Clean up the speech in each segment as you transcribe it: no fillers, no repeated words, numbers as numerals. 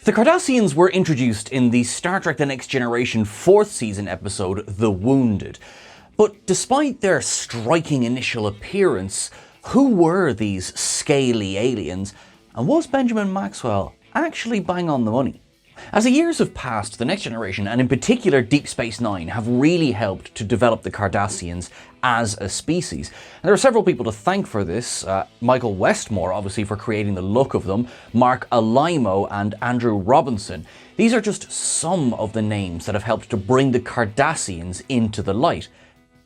The Cardassians were introduced in the Star Trek The Next Generation 4th season episode, The Wounded. But despite their striking initial appearance, who were these scaly aliens, and was Benjamin Maxwell actually bang on the money? As the years have passed, The Next Generation, and in particular Deep Space Nine, have really helped to develop the Cardassians as a species. And there are several people to thank for this. Michael Westmore, obviously, for creating the look of them, Mark Limo and Andrew Robinson. These are just some of the names that have helped to bring the Cardassians into the light,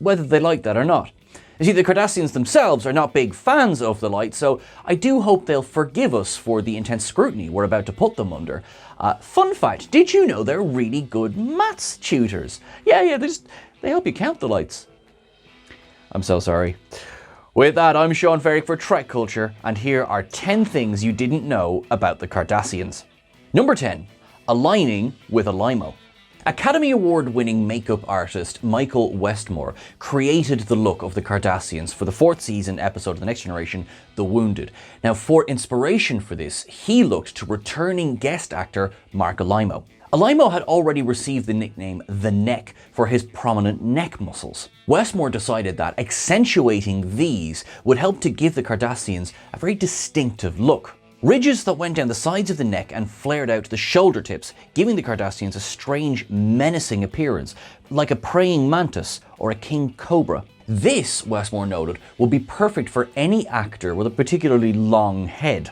whether they like that or not. You see, the Cardassians themselves are not big fans of the light, so I do hope they'll forgive us for the intense scrutiny we're about to put them under. Fun fact, did you know they're really good maths tutors? Yeah, they help you count the lights. I'm so sorry. With that, I'm Sean Ferrick for TrekCulture, and here are 10 things you didn't know about the Cardassians. Number 10, aligning with a limo. Academy Award-winning makeup artist Michael Westmore created the look of the Cardassians for the 4th season episode of The Next Generation, The Wounded. Now, for inspiration for this, he looked to returning guest actor Mark Limo. Limo had already received the nickname The Neck for his prominent neck muscles. Westmore decided that accentuating these would help to give the Cardassians a very distinctive look. Ridges that went down the sides of the neck and flared out the shoulder tips, giving the Cardassians a strange, menacing appearance, like a praying mantis or a king cobra. This, Westmore noted, would be perfect for any actor with a particularly long head.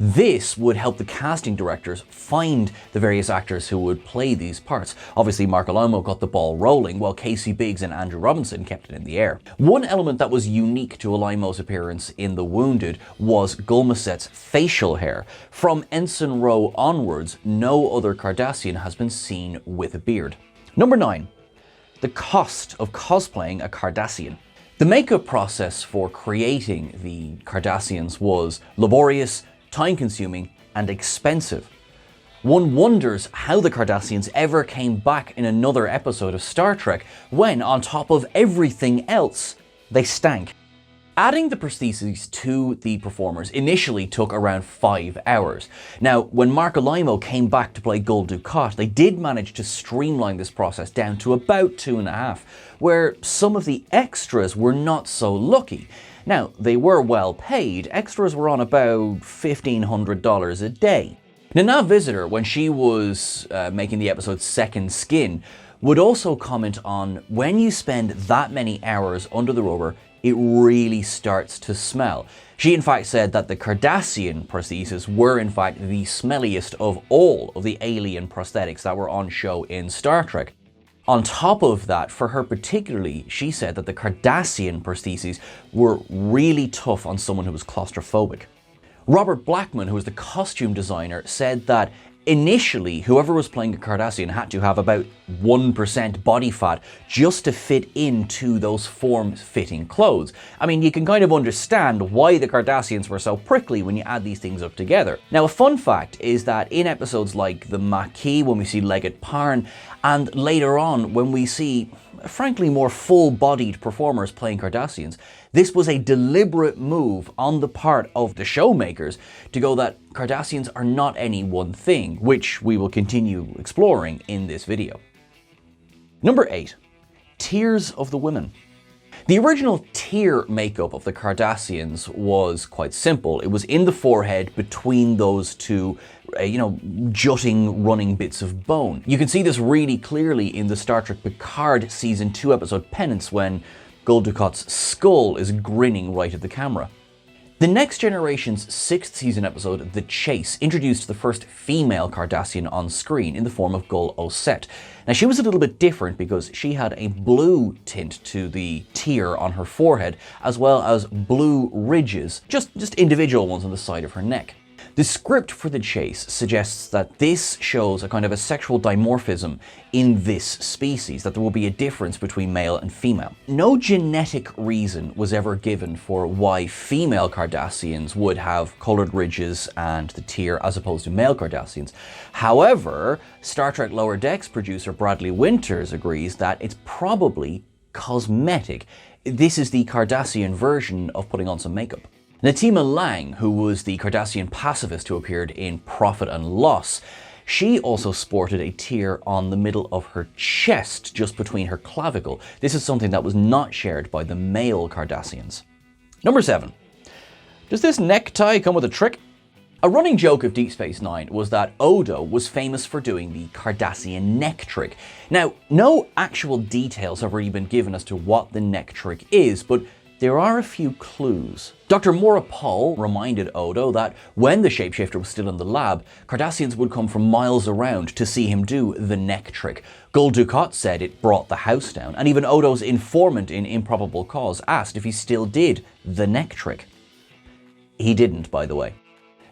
This would help the casting directors find the various actors who would play these parts. Obviously, Mark Limo got the ball rolling, while Casey Biggs and Andrew Robinson kept it in the air. One element that was unique to Limo's appearance in The Wounded was Gulmaset's facial hair. From Ensign Rowe onwards, no other Cardassian has been seen with a beard. Number 9. The cost of cosplaying a Cardassian. The makeup process for creating the Cardassians was laborious, time-consuming, and expensive. One wonders how the Cardassians ever came back in another episode of Star Trek when, on top of everything else, they stank. Adding the prostheses to the performers initially took around 5 hours. Now, when Mark Limo came back to play Gul Dukat, they did manage to streamline this process down to about 2.5, where some of the extras were not so lucky. Now, they were well paid. Extras were on about $1,500 a day. Nana Visitor, when she was making the episode Second Skin, would also comment on when you spend that many hours under the rubber, it really starts to smell. She in fact said that the Cardassian prostheses were in fact the smelliest of all of the alien prosthetics that were on show in Star Trek. On top of that, for her particularly, she said that the Cardassian prostheses were really tough on someone who was claustrophobic. Robert Blackman, who was the costume designer, said that initially, whoever was playing a Cardassian had to have about 1% body fat just to fit into those form-fitting clothes. I mean, you can kind of understand why the Cardassians were so prickly when you add these things up together. Now, a fun fact is that in episodes like the Maquis, when we see Leggett Parn, and later on when we see, frankly, more full-bodied performers playing Cardassians, this was a deliberate move on the part of the showmakers to go that Cardassians are not any one thing, which we will continue exploring in this video. Number 8. Tears of the Women. The original tear makeup of the Cardassians was quite simple. It was in the forehead between those two, jutting, running bits of bone. You can see this really clearly in the Star Trek Picard Season 2 episode Penance when Gul Dukat's skull is grinning right at the camera. The Next Generation's 6th season episode, The Chase, introduced the first female Cardassian on screen in the form of Gul Osset. Now, she was a little bit different because she had a blue tint to the tear on her forehead, as well as blue ridges, just individual ones on the side of her neck. The script for The Chase suggests that this shows a kind of a sexual dimorphism in this species, that there will be a difference between male and female. No genetic reason was ever given for why female Cardassians would have coloured ridges and the tear as opposed to male Cardassians. However, Star Trek Lower Decks producer Bradley Winters agrees that it's probably cosmetic. This is the Cardassian version of putting on some makeup. Natima Lang, who was the Cardassian pacifist who appeared in Profit and Loss, She also sported a tear on the middle of her chest, just between her clavicle. This is something that was not shared by the male Cardassians. Number 7. Does this necktie come with a trick? A running joke of Deep Space Nine was that Odo was famous for doing the Cardassian neck trick. Now, no actual details have really been given as to what the neck trick is, but there are a few clues. Dr. Maura Paul reminded Odo that when the shapeshifter was still in the lab, Cardassians would come from miles around to see him do the neck trick. Gul Dukat said it brought the house down, and even Odo's informant in Improbable Cause asked if he still did the neck trick. He didn't, by the way.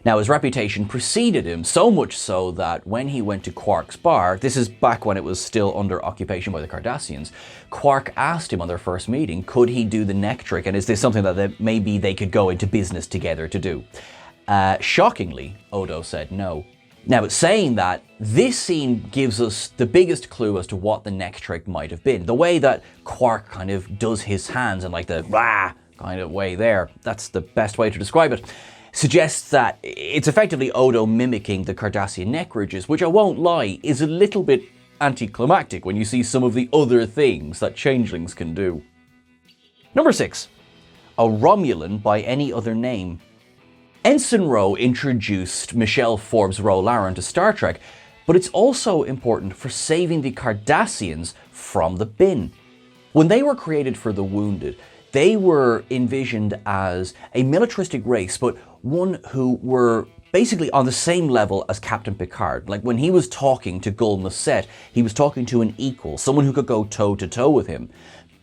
Now, his reputation preceded him, so much so that when he went to Quark's bar, this is back when it was still under occupation by the Cardassians, Quark asked him on their first meeting, could he do the neck trick, and is this something that maybe they could go into business together to do? Shockingly, Odo said no. Now, saying that, this scene gives us the biggest clue as to what the neck trick might have been. The way that Quark kind of does his hands in like the rah kind of way there, that's the best way to describe it, suggests that it's effectively Odo mimicking the Cardassian neck ridges, which I won't lie, is a little bit anticlimactic when you see some of the other things that changelings can do. Number 6. A Romulan by any other name. Ensign Ro introduced Michelle Forbes Ro-Laren to Star Trek, but it's also important for saving the Cardassians from the bin. When they were created for the Wounded, they were envisioned as a militaristic race, but one who were basically on the same level as Captain Picard. Like when he was talking to Gul Macet, he was talking to an equal, someone who could go toe-to-toe with him.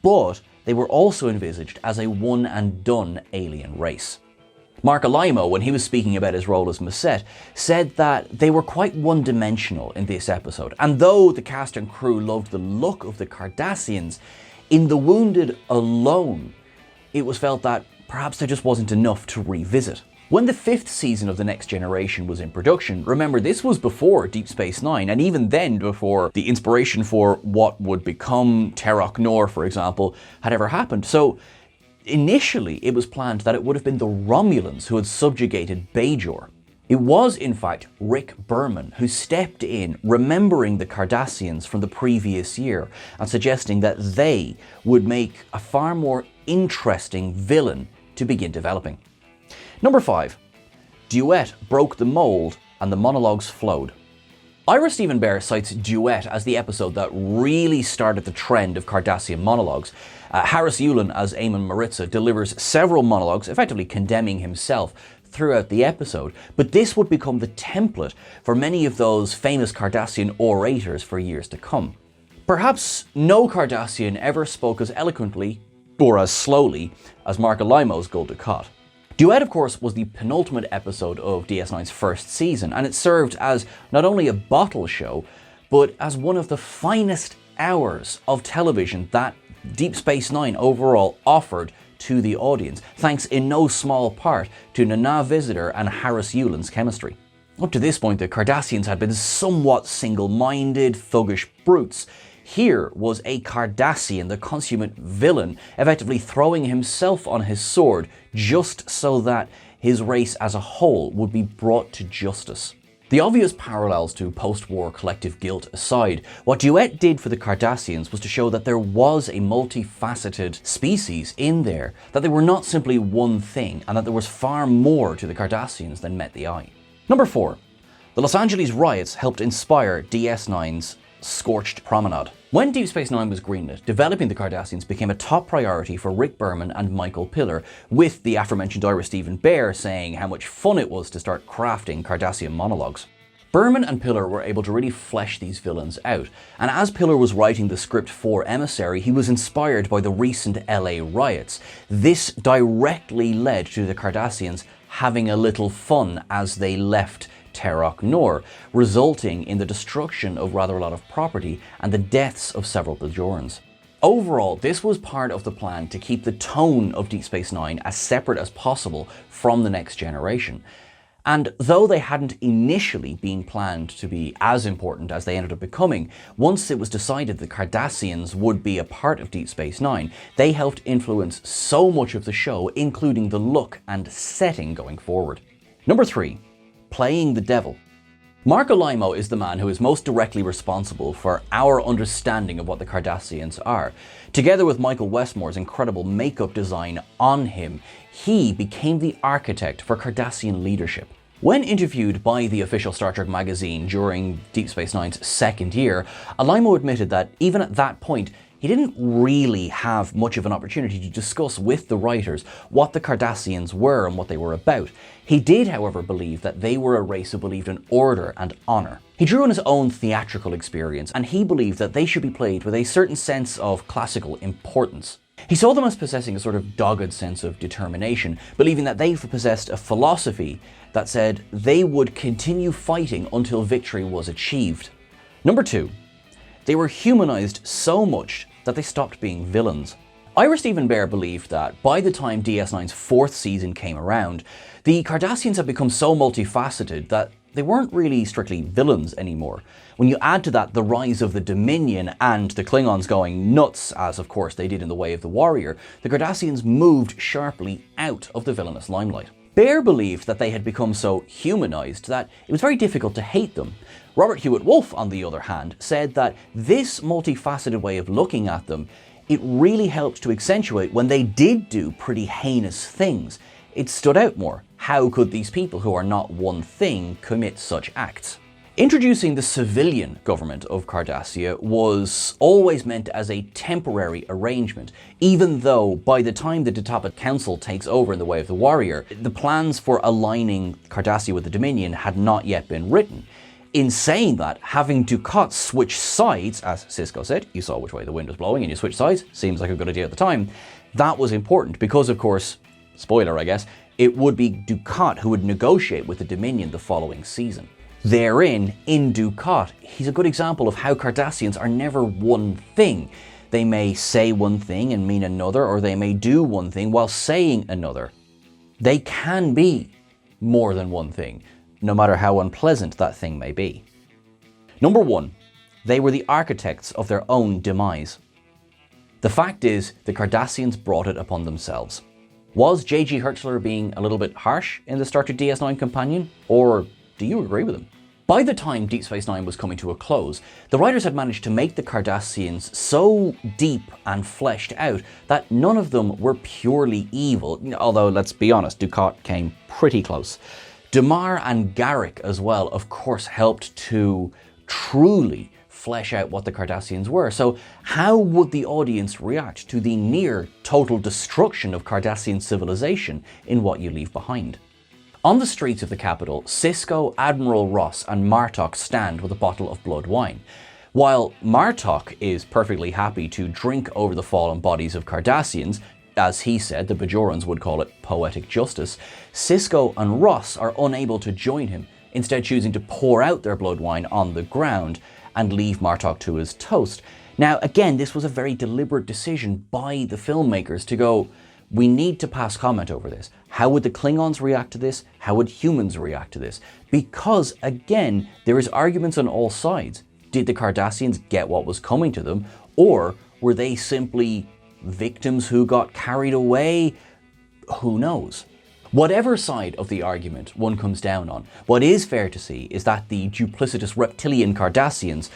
But they were also envisaged as a one-and-done alien race. Mark Limo, when he was speaking about his role as Macet, said that they were quite one-dimensional in this episode. And though the cast and crew loved the look of the Cardassians, in The Wounded alone, it was felt that perhaps there just wasn't enough to revisit. When the 5th season of The Next Generation was in production, remember this was before Deep Space Nine, and even then before the inspiration for what would become Terok Nor, for example, had ever happened. So initially it was planned that it would have been the Romulans who had subjugated Bajor. It was, in fact, Rick Berman who stepped in, remembering the Cardassians from the previous year and suggesting that they would make a far more interesting villain to begin developing. Number 5. Duet broke the mold and the monologues flowed. Ira Steven Behr cites Duet as the episode that really started the trend of Cardassian monologues. Harris Yulin as Eamon Maritza delivers several monologues, effectively condemning himself throughout the episode, but this would become the template for many of those famous Cardassian orators for years to come. Perhaps no Cardassian ever spoke as eloquently, or as slowly, as Mark Limo's Gul Dukat. Duet, of course, was the penultimate episode of DS9's first season, and it served as not only a bottle show, but as one of the finest hours of television that Deep Space Nine overall offered to the audience, thanks in no small part to Nana Visitor and Harris Yulin's chemistry. Up to this point, the Cardassians had been somewhat single-minded, thuggish brutes. Here was a Cardassian, the consummate villain, effectively throwing himself on his sword just so that his race as a whole would be brought to justice. The obvious parallels to post-war collective guilt aside, what Duet did for the Cardassians was to show that there was a multifaceted species in there, that they were not simply one thing, and that there was far more to the Cardassians than met the eye. Number 4. The Los Angeles riots helped inspire DS9's Scorched Promenade. When Deep Space Nine was greenlit, developing the Cardassians became a top priority for Rick Berman and Michael Piller, with the aforementioned Ira Steven Behr saying how much fun it was to start crafting Cardassian monologues. Berman and Piller were able to really flesh these villains out, and as Piller was writing the script for Emissary, he was inspired by the recent LA riots. This directly led to the Cardassians having a little fun as they left Terok Nor, resulting in the destruction of rather a lot of property and the deaths of several Bajorans. Overall, this was part of the plan to keep the tone of Deep Space Nine as separate as possible from The Next Generation. And though they hadn't initially been planned to be as important as they ended up becoming, once it was decided the Cardassians would be a part of Deep Space Nine, they helped influence so much of the show, including the look and setting going forward. Number 3. Playing the devil. Marco Limo is the man who is most directly responsible for our understanding of what the Cardassians are. Together with Michael Westmore's incredible makeup design on him, he became the architect for Cardassian leadership. When interviewed by the official Star Trek magazine during Deep Space Nine's second year, Limo admitted that even at that point, he didn't really have much of an opportunity to discuss with the writers what the Cardassians were and what they were about. He did, however, believe that they were a race who believed in order and honor. He drew on his own theatrical experience, and he believed that they should be played with a certain sense of classical importance. He saw them as possessing a sort of dogged sense of determination, believing that they possessed a philosophy that said they would continue fighting until victory was achieved. Number 2. They were humanized so much that they stopped being villains. Ira Steven Behr believed that by the time DS9's 4th season came around, the Cardassians had become so multifaceted that they weren't really strictly villains anymore. When you add to that the rise of the Dominion and the Klingons going nuts, as of course they did in The Way of the Warrior, the Cardassians moved sharply out of the villainous limelight. Behr believed that they had become so humanized that it was very difficult to hate them. Robert Hewitt Wolfe, on the other hand, said that this multifaceted way of looking at them, it really helped to accentuate when they did do pretty heinous things. It stood out more. How could these people who are not one thing commit such acts? Introducing the civilian government of Cardassia was always meant as a temporary arrangement, even though by the time the Detapet Council takes over in The Way of the Warrior, the plans for aligning Cardassia with the Dominion had not yet been written. In saying that, having Ducat switch sides, as Sisko said, you saw which way the wind was blowing and you switched sides, seems like a good idea at the time, that was important because, of course, spoiler I guess, it would be Ducat who would negotiate with the Dominion the following season. Therein, in Ducat, he's a good example of how Cardassians are never one thing. They may say one thing and mean another, or they may do one thing while saying another. They can be more than one thing, no matter how unpleasant that thing may be. Number 1, they were the architects of their own demise. The fact is, the Cardassians brought it upon themselves. Was J.G. Hertzler being a little bit harsh in the Star Trek DS9 companion, or do you agree with him? By the time Deep Space Nine was coming to a close, the writers had managed to make the Cardassians so deep and fleshed out that none of them were purely evil, although let's be honest, Ducat came pretty close. Damar and Garrick as well, of course, helped to truly flesh out what the Cardassians were. So how would the audience react to the near total destruction of Cardassian civilization in What You Leave Behind? On the streets of the capital, Sisko, Admiral Ross and Martok stand with a bottle of blood wine. While Martok is perfectly happy to drink over the fallen bodies of Cardassians, as he said, the Bajorans would call it poetic justice, Sisko and Ross are unable to join him, instead choosing to pour out their blood wine on the ground and leave Martok to his toast. Now, again, this was a very deliberate decision by the filmmakers to go, we need to pass comment over this. How would the Klingons react to this? How would humans react to this? Because, again, there is arguments on all sides. Did the Cardassians get what was coming to them? Or were they simply victims who got carried away? Who knows? Whatever side of the argument one comes down on, what is fair to see is that the duplicitous reptilian Cardassians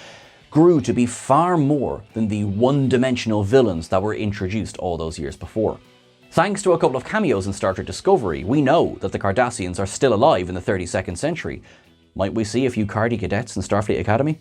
grew to be far more than the one-dimensional villains that were introduced all those years before. Thanks to a couple of cameos in Star Trek Discovery, we know that the Cardassians are still alive in the 32nd century. Might we see a few Cardi cadets in Starfleet Academy?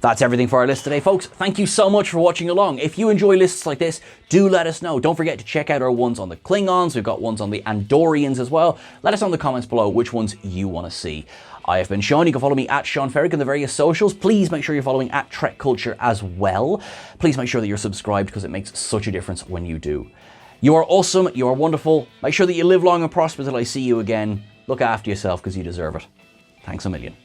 That's everything for our list today, folks. Thank you so much for watching along. If you enjoy lists like this, do let us know. Don't forget to check out our ones on the Klingons. We've got ones on the Andorians as well. Let us know in the comments below which ones you want to see. I have been Sean. You can follow me at Sean Ferrick on the various socials. Please make sure you're following at TrekCulture as well. Please make sure that you're subscribed because it makes such a difference when you do. You are awesome. You are wonderful. Make sure that you live long and prosper till I see you again. Look after yourself because you deserve it. Thanks a million.